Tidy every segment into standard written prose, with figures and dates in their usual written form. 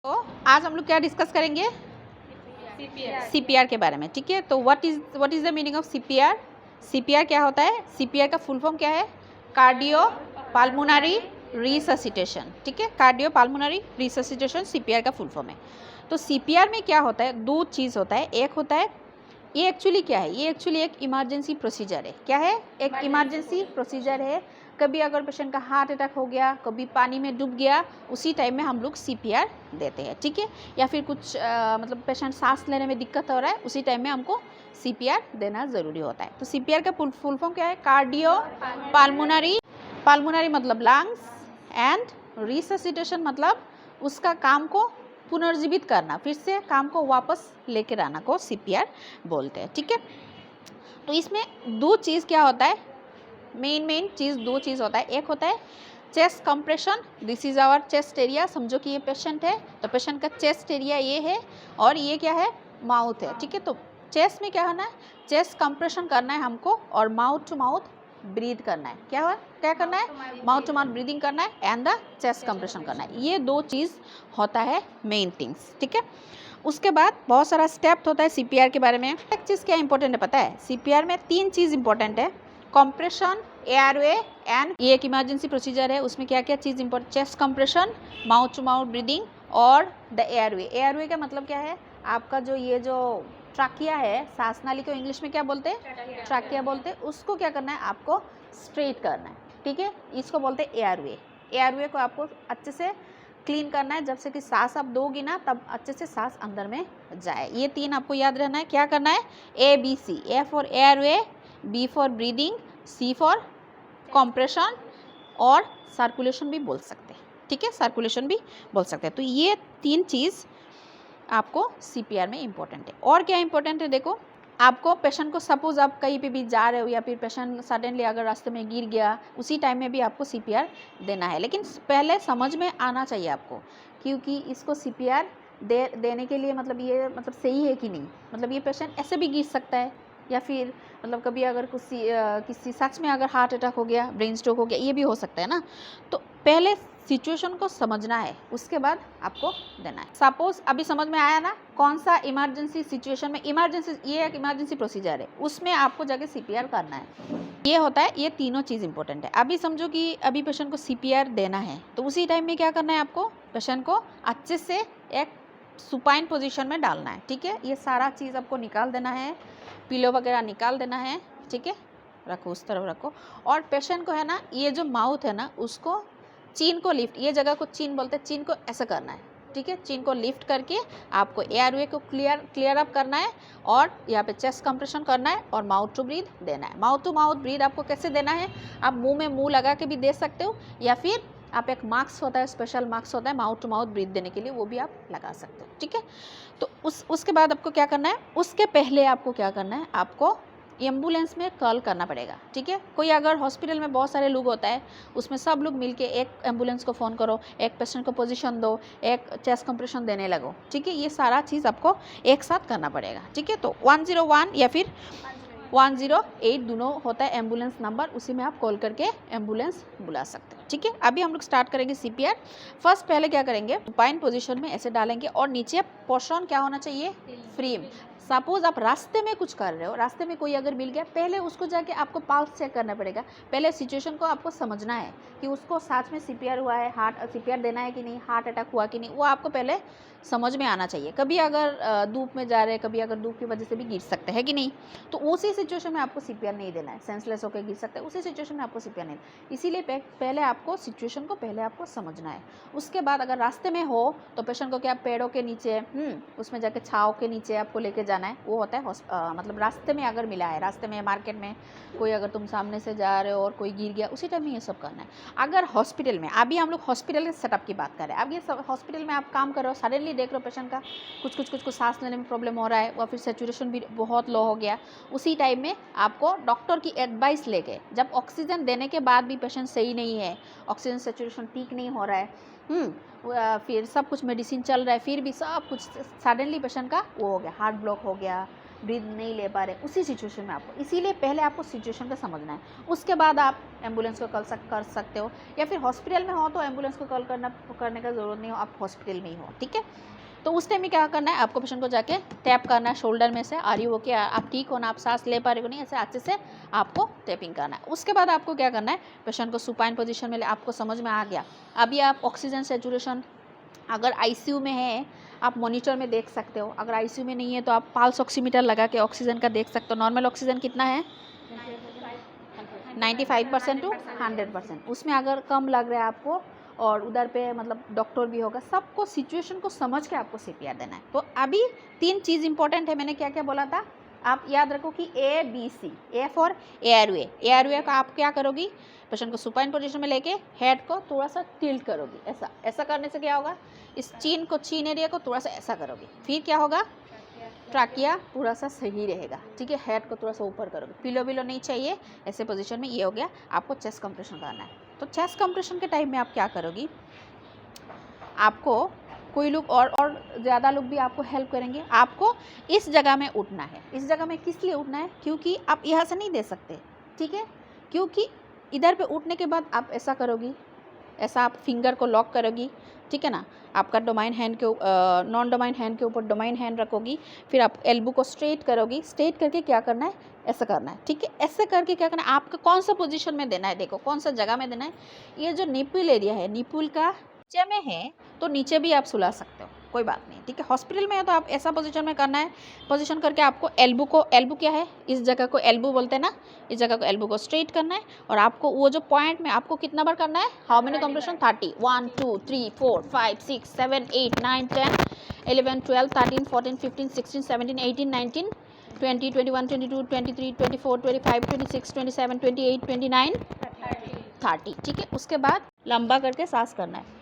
तो आज हम लोग क्या डिस्कस करेंगे? सीपीआर के बारे में। ठीक है, तो what is the meaning of CPR? CPR क्या होता है? सीपीआर का फुल फॉर्म क्या है? Cardio pulmonary resuscitation. ठीक है, कार्डियो पाल्मोनरी रिससिटेशन सीपीआर का फुल फॉर्म है। तो सीपीआर में क्या होता है? दो चीज़ होता है। एक होता है, ये एक्चुअली क्या है? ये एक्चुअली एक इमरजेंसी प्रोसीजर है। क्या है? एक इमरजेंसी प्रोसीजर है। कभी अगर पेशेंट का हार्ट अटैक हो गया, कभी पानी में डूब गया, उसी टाइम में हम लोग सीपीआर देते हैं। ठीक है, या फिर कुछ मतलब पेशेंट सांस लेने में दिक्कत हो रहा है, उसी टाइम में हमको सीपीआर देना ज़रूरी होता है। तो सीपीआर का फुल फॉर्म क्या है? कार्डियो पाल्मोनरी। पाल्मोनरी मतलब लंग्स, एंड रिससिटेशन मतलब उसका काम को पुनर्जीवित करना, फिर से काम को वापस लेकर आना को सीपीआर बोलते हैं। ठीक है, तो इसमें दो चीज़ क्या होता है? मेन चीज़ दो चीज़ होता है। एक होता है chest compression. This is our chest area. समझो कि ये पेशेंट है, तो पेशेंट का चेस्ट एरिया ये है और ये क्या है? माउथ है। ठीक है, तो चेस्ट में क्या होना है? चेस्ट कंप्रेशन करना है हमको और माउथ टू माउथ ब्रीथ करना है। क्या करना है? माउथ टू माउथ ब्रीदिंग करना है एंड द चेस्ट कंप्रेशन करना है। ये दो चीज़ होता है मेन थिंग्स। ठीक है, उसके बाद बहुत सारा स्टेप होता है सीपीआर के बारे में। एक चीज़ क्या इंपॉर्टेंट है पता है? सीपीआर में तीन चीज़ इंपॉर्टेंट है, कंप्रेशन, एयरवे एंड ये एक इमरजेंसी प्रोसीजर है। उसमें क्या क्या चीज़ important? Chest compression, mouth to mouth breathing और द एयरवे। एयरवे का मतलब क्या है? आपका जो ये जो ट्राकिया है, सांस नाली को इंग्लिश में क्या बोलते हैं? ट्राकिया बोलते हैं। उसको क्या करना है? आपको स्ट्रेट करना है। ठीक है, इसको बोलते हैं एयरवे। एयरवे को आपको अच्छे से क्लीन करना है। जब से कि सांस आप दोगी ना, तब अच्छे से सांस अंदर में जाए। ये तीन आपको याद रहना है। क्या करना है? ABC। A for airway, B for breathing, C for compression और सर्कुलेशन भी बोल सकते हैं। ठीक है, सर्कुलेशन भी बोल सकते हैं। तो ये तीन चीज़ आपको सीपीआर में इम्पोर्टेंट है। और क्या इम्पोर्टेंट है? देखो, आपको पेशेंट को सपोज आप कहीं पे भी जा रहे हो या फिर पेशेंट सडनली अगर रास्ते में गिर गया, उसी टाइम में भी आपको सीपीआर देना है। लेकिन पहले समझ में आना चाहिए आपको, क्योंकि इसको सीपीआर देने के लिए मतलब ये मतलब सही है कि नहीं। मतलब ये पेशेंट ऐसे भी गिर सकता है, या फिर मतलब कभी अगर किसी सच में अगर हार्ट अटैक हो गया, ब्रेन स्ट्रोक हो गया, ये भी हो सकता है ना। तो पहले सिचुएशन को समझना है, उसके बाद आपको देना है। सपोज अभी समझ में आया ना कौन सा इमरजेंसी सिचुएशन में? इमरजेंसी, ये एक इमरजेंसी प्रोसीजर है, उसमें आपको जाके सीपीआर करना है। ये होता है, ये तीनों चीज़ इंपॉर्टेंट है। अभी समझो कि अभी पेशेंट को सीपीआर देना है, तो उसी टाइम में क्या करना है? आपको पेशेंट को अच्छे से एक सुपाइन पोजीशन में डालना है। ठीक है, ये सारा चीज़ आपको निकाल देना है, पिलो वगैरह निकाल देना है। ठीक है, रखो, उस तरफ रखो। और पेशेंट को है ना, ये जो माउथ है ना, उसको चीन को लिफ्ट, ये जगह को चीन बोलते हैं, चीन को ऐसा करना है। ठीक है, चीन को लिफ्ट करके आपको एयरवे को क्लियर अप करना है और यहाँ पे चेस्ट कंप्रेशन करना है और माउथ टू ब्रीथ देना है। माउथ टू माउथ ब्रीथ आपको कैसे देना है? आप मुंह में मुंह लगा के भी दे सकते हो, या फिर आप एक मास्क होता है, स्पेशल मास्क होता है माउथ टू माउथ ब्रीथ देने के लिए, वो भी आप लगा सकते हो। ठीक है, तो उसके बाद आपको क्या करना है? उसके पहले आपको क्या करना है? आपको एम्बुलेंस में कॉल करना पड़ेगा। ठीक है, कोई अगर हॉस्पिटल में बहुत सारे लोग होता है, उसमें सब लोग मिलके एक एम्बुलेंस को फ़ोन करो, एक पेशेंट को पोजीशन दो, एक चेस्ट कंप्रेशन देने लगो। ठीक है, ये सारा चीज़ आपको एक साथ करना पड़ेगा। ठीक है, तो 101 या फिर 108 दोनों होता है एम्बुलेंस नंबर, उसी में आप कॉल करके एम्बुलेंस बुला सकते हैं। ठीक है, अभी हम लोग स्टार्ट करेंगे सीपीआर। फर्स्ट पहले क्या करेंगे? सुपाइन पोजीशन में ऐसे डालेंगे और नीचे पोर्शन क्या होना चाहिए? फ्री। सपोज आप रास्ते में कुछ कर रहे हो, रास्ते में कोई अगर मिल गया, पहले उसको जाके आपको पल्स चेक करना पड़ेगा। पहले सिचुएशन को आपको समझना है कि उसको सच में सीपीआर हुआ है, हार्ट सीपीआर देना है कि नहीं, हार्ट अटैक हुआ कि नहीं, वो आपको पहले समझ में आना चाहिए। कभी अगर धूप में जा रहे हैं, कभी अगर धूप की वजह से भी गिर सकते हैं कि नहीं, तो उसी सिचुएशन में आपको सीपीआर नहीं देना है। सेंसलेस होकर गिर सकते हैं, उसी सिचुएशन में आपको सीपीआर नहीं देना। इसीलिए पहले आपको सिचुएशन को पहले आपको समझना है। उसके बाद अगर रास्ते में हो तो पेशेंट को क्या पेड़ों के नीचे, उसमें जाके छाँव के नीचे आपको लेके जाना है। वो होता है मतलब रास्ते में अगर मिला है, रास्ते में मार्केट में कोई अगर तुम सामने से जा रहे हो और कोई गिर गया, उसी टाइम में ये सब करना है। अगर हॉस्पिटल में, अभी हम लोग हॉस्पिटल के सेटअप की बात कर रहे हैं। अब ये हॉस्पिटल में आप काम कर रहे हो, सडनली देख रहे हो पेशेंट का कुछ सांस लेने में प्रॉब्लम हो रहा है, और फिर सेचुरेशन भी बहुत लो हो गया, उसी टाइम में आपको डॉक्टर की एडवाइस लेके, जब ऑक्सीजन देने के बाद भी पेशेंट सही नहीं है, ऑक्सीजन सेचुरेशन ठीक नहीं हो रहा है, फिर सब कुछ मेडिसिन चल रहा है, फिर भी सब कुछ सडनली पेशेंट का वो हो गया, हार्ट ब्लॉक हो गया, ब्रीथ नहीं ले पा रहे, उसी सिचुएशन में आपको, इसीलिए पहले आपको सिचुएशन को समझना है, उसके बाद आप एम्बुलेंस को कॉल कर सकते हो, या फिर हॉस्पिटल में हो तो एम्बुलेंस को कॉल करने का ज़रूरत नहीं हो, आप हॉस्पिटल में ही हो, ठीक है। तो उस टाइम में क्या करना है, आपको पेशेंट को जाके टैप करना है शोल्डर में से, आ रही हो कि आप ठीक हो ना, आप सांस ले पा रहे हो नहीं, ऐसे अच्छे से आपको टैपिंग करना है। उसके बाद आपको क्या करना है, पेशेंट को सुपाइन पोजीशन में आपको समझ में आ गया। अभी आप ऑक्सीजन सेचुरेशन अगर आईसीयू में है आप मॉनिटर में देख सकते हो, अगर आईसीयू में नहीं है तो आप पल्स ऑक्सीमीटर लगा के ऑक्सीजन का देख सकते हो। नॉर्मल ऑक्सीजन कितना है 95% टू 100%, उसमें अगर कम लग रहा है आपको और उधर पे मतलब डॉक्टर भी होगा, सबको सिचुएशन को समझ के आपको सीपीआर देना है। तो अभी 3 चीज़ इंपॉर्टेंट है, मैंने क्या क्या बोला था, आप याद रखो कि ABC, ए फॉर एयरवे का आप क्या करोगी, पेशेंट को सुपाइन पोजीशन में लेके हेड को थोड़ा सा टिल्ट करोगी, ऐसा ऐसा करने से क्या होगा, इस चीन एरिया को थोड़ा सा ऐसा करोगी, फिर क्या होगा, ट्राकिया पूरा सा सही रहेगा, ठीक है। हेड को थोड़ा सा ऊपर करोगे, पिलो बिलो नहीं चाहिए, ऐसे पोजीशन में। ये हो गया, आपको चेस्ट कंप्रेशन करना है। तो चेस्ट कंप्रेशन के टाइम में आप क्या करोगी, आपको कोई लोग और ज़्यादा लोग भी आपको हेल्प करेंगे। आपको इस जगह में उठना है, इस जगह में किस लिए उठना है, क्योंकि आप यहाँ से नहीं दे सकते, ठीक है, क्योंकि इधर पे उठने के बाद आप ऐसा करोगी, ऐसा आप फिंगर को लॉक करोगी, ठीक है ना, आपका डोमाइन हैंड के नॉन डोमाइन हैंड के ऊपर डोमाइन हैंड रखोगी, फिर आप एल्बो को स्ट्रेट करोगी, स्ट्रेट करके क्या करना है, ऐसा करना है, ठीक है। ऐसे करके क्या करना है, आपको कौन सा पोजीशन में देना है, देखो कौन सा जगह में देना है। ये जो निपुल एरिया है, निपुल का नीचे में है तो नीचे भी आप सुला सकते हो, कोई बात नहीं, ठीक है। हॉस्पिटल में है तो आप ऐसा पोजीशन में करना है, पोजीशन करके आपको एल्बो क्या है, इस जगह को एल्बो बोलते हैं ना, इस जगह को एल्बो को स्ट्रेट करना है, और आपको वो जो पॉइंट में आपको कितना बार करना है, हाउ मेनी कंप्रेशन, 30, 1 2 3 4 5 6 7 8 9 10 11 12 13 14 15 16 17 18 19 20 21 22 23 24 25 26 27 28 29 30, ठीक है। उसके बाद लंबा करके सांस करना है,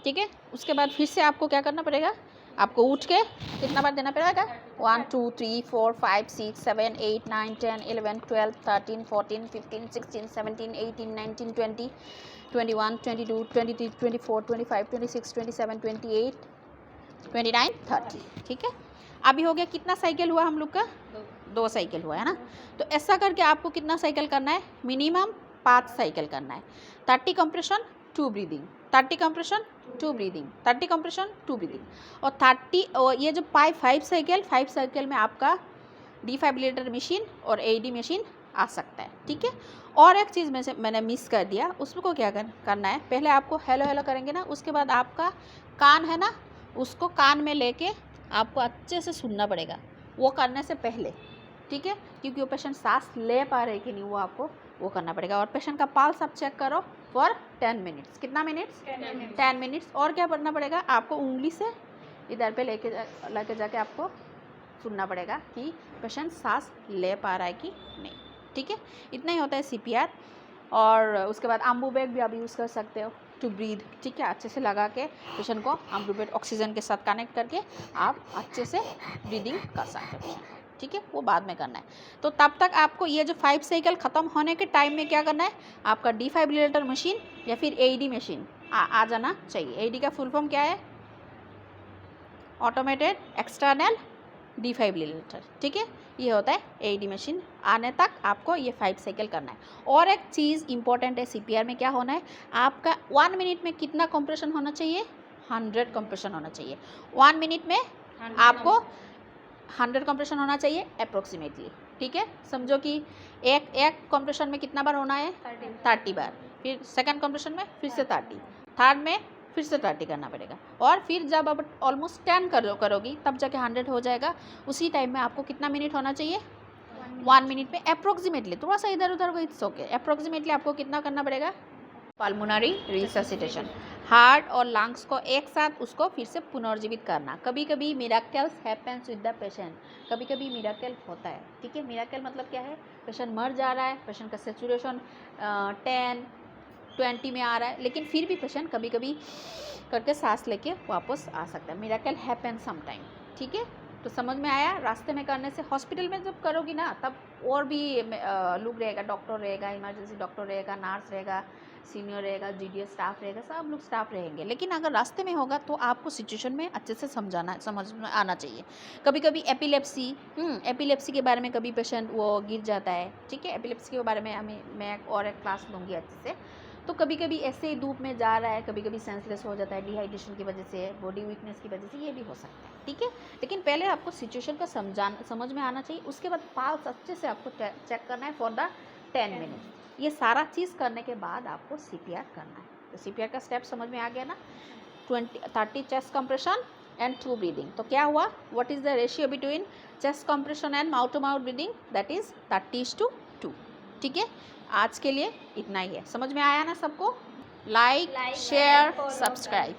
ठीक है। उसके बाद फिर से आपको क्या करना पड़ेगा, आपको उठ के कितना बार देना पड़ेगा, 1 2 3 4 5 6 7 8 9 10 11 12 13 14 15 16 17 18 19 20 21 22 23 24 25 26 27 28 29 30, ठीक है। अभी हो गया, कितना साइकिल हुआ हम लोग का, 2 साइकिल हुआ है ना। तो ऐसा करके आपको कितना साइकिल करना है, मिनिमम 5 साइकिल करना है। 30 compression 2 breathing, 30 compression 2 breathing, 30 compression 2 breathing, और 30 और ये जो 5 साइकिल में आपका डिफाइब्रिलेटर मशीन और एडी मशीन आ सकता है, ठीक है। और एक चीज़ में से मैंने मिस कर दिया, उसको क्या करना है, पहले आपको हेलो हेलो करेंगे ना, उसके बाद आपका कान है ना, उसको कान में लेके आपको अच्छे से सुनना पड़ेगा, वो करने से पहले, ठीक है, क्योंकि वो पेशेंट सांस ले पा रहे कि नहीं वो आपको वो करना पड़ेगा। और पेशेंट का पल्स आप चेक करो फॉर 10 मिनट्स, कितना मिनट्स, 10 मिनट्स। और क्या करना पड़ेगा, आपको उंगली से इधर पे लेके जाके आपको सुनना पड़ेगा कि पेशेंट सांस ले पा रहा है कि नहीं, ठीक है। इतना ही होता है सीपीआर। और उसके बाद अम्बुबेग भी आप यूज़ कर सकते हो टू ब्रीद, ठीक है, अच्छे से लगा के पेशेंट को अम्बुबेग ऑक्सीजन के साथ कनेक्ट करके आप अच्छे से ब्रीदिंग कर सकते हो, ठीक है, वो बाद में करना है। तो तब तक आपको ये जो 5 साइकिल ख़त्म होने के टाइम में क्या करना है, आपका डिफाइब्रिलेटर मशीन या फिर एडी मशीन आ जाना चाहिए। एडी का फुल फॉर्म क्या है, ऑटोमेटेड एक्सटर्नल डिफाइब्रिलेटर, ठीक है, ये होता है एडी मशीन। आने तक आपको ये 5 साइकिल करना है। और एक चीज़ इंपॉर्टेंट है सीपीआर में, क्या होना है, आपका 1 मिनट में कितना कंप्रेशन होना चाहिए, 100 कंप्रेशन होना चाहिए। 1 मिनट में आपको 100 कंप्रेशन होना चाहिए अप्रोक्सीमेटली, ठीक है। समझो कि एक कंप्रेशन में कितना बार होना है, 30 बार, फिर सेकंड कंप्रेशन में फिर से 30, थर्ड में फिर से 30 करना पड़ेगा, और फिर जब आप ऑलमोस्ट 10 करोगी तब जाके 100 हो जाएगा। उसी टाइम में आपको कितना मिनट होना चाहिए, 1 मिनट में अप्रोक्सीमेटली, थोड़ा सा इधर उधर इट्स ओके, अप्रोक्सीमेटली आपको कितना करना पड़ेगा, पल्मोनरी रिससिटेशन, हार्ट और लंग्स को एक साथ उसको फिर से पुनर्जीवित करना। कभी कभी miracles happens with the patient, कभी कभी मिराकल होता है, ठीक है। मिराकल मतलब क्या है, पेशेंट मर जा रहा है, पेशेंट का सेचुरेशन 10 20 में आ रहा है, लेकिन फिर भी पेशेंट कभी कभी करके सांस लेके वापस आ सकता है। मिराकल हैपन समटाइम, ठीक है। तो समझ में आया, रास्ते में करने से, हॉस्पिटल में जब करोगी ना तब और भी लोग रहेगा, डॉक्टर रहेगा, इमरजेंसी डॉक्टर रहेगा, नर्स रहेगा, सीनियर रहेगा, जीडीएस स्टाफ रहेगा, सब लोग स्टाफ रहेंगे, लेकिन अगर रास्ते में होगा तो आपको सिचुएशन में अच्छे से समझ में आना चाहिए। कभी कभी एपिलेप्सी के बारे में कभी पेशेंट वो गिर जाता है, ठीक है, एपिलेप्सी के बारे में मैं और एक क्लास लूँगी अच्छे से। तो कभी कभी ऐसे ही धूप में जा रहा है, कभी कभी सेंसलेस हो जाता है डिहाइड्रेशन की वजह से, बॉडी वीकनेस की वजह से, ये भी हो सकता है, ठीक है। लेकिन पहले आपको सिचुएशन का समझ में आना चाहिए, उसके बाद पल्स अच्छे से आपको चेक करना है फॉर द 10 मिनट। ये सारा चीज़ करने के बाद आपको सीपीआर करना है। तो सीपीआर का स्टेप समझ में आ गया ना। 30 चेस्ट कंप्रेशन एंड 2 ब्रीदिंग। तो क्या हुआ, what is the ratio between chest compression and mouth to mouth breathing, that is 30:2, ठीक है। आज के लिए इतना ही है, समझ में आया ना सबको। Like, share, subscribe.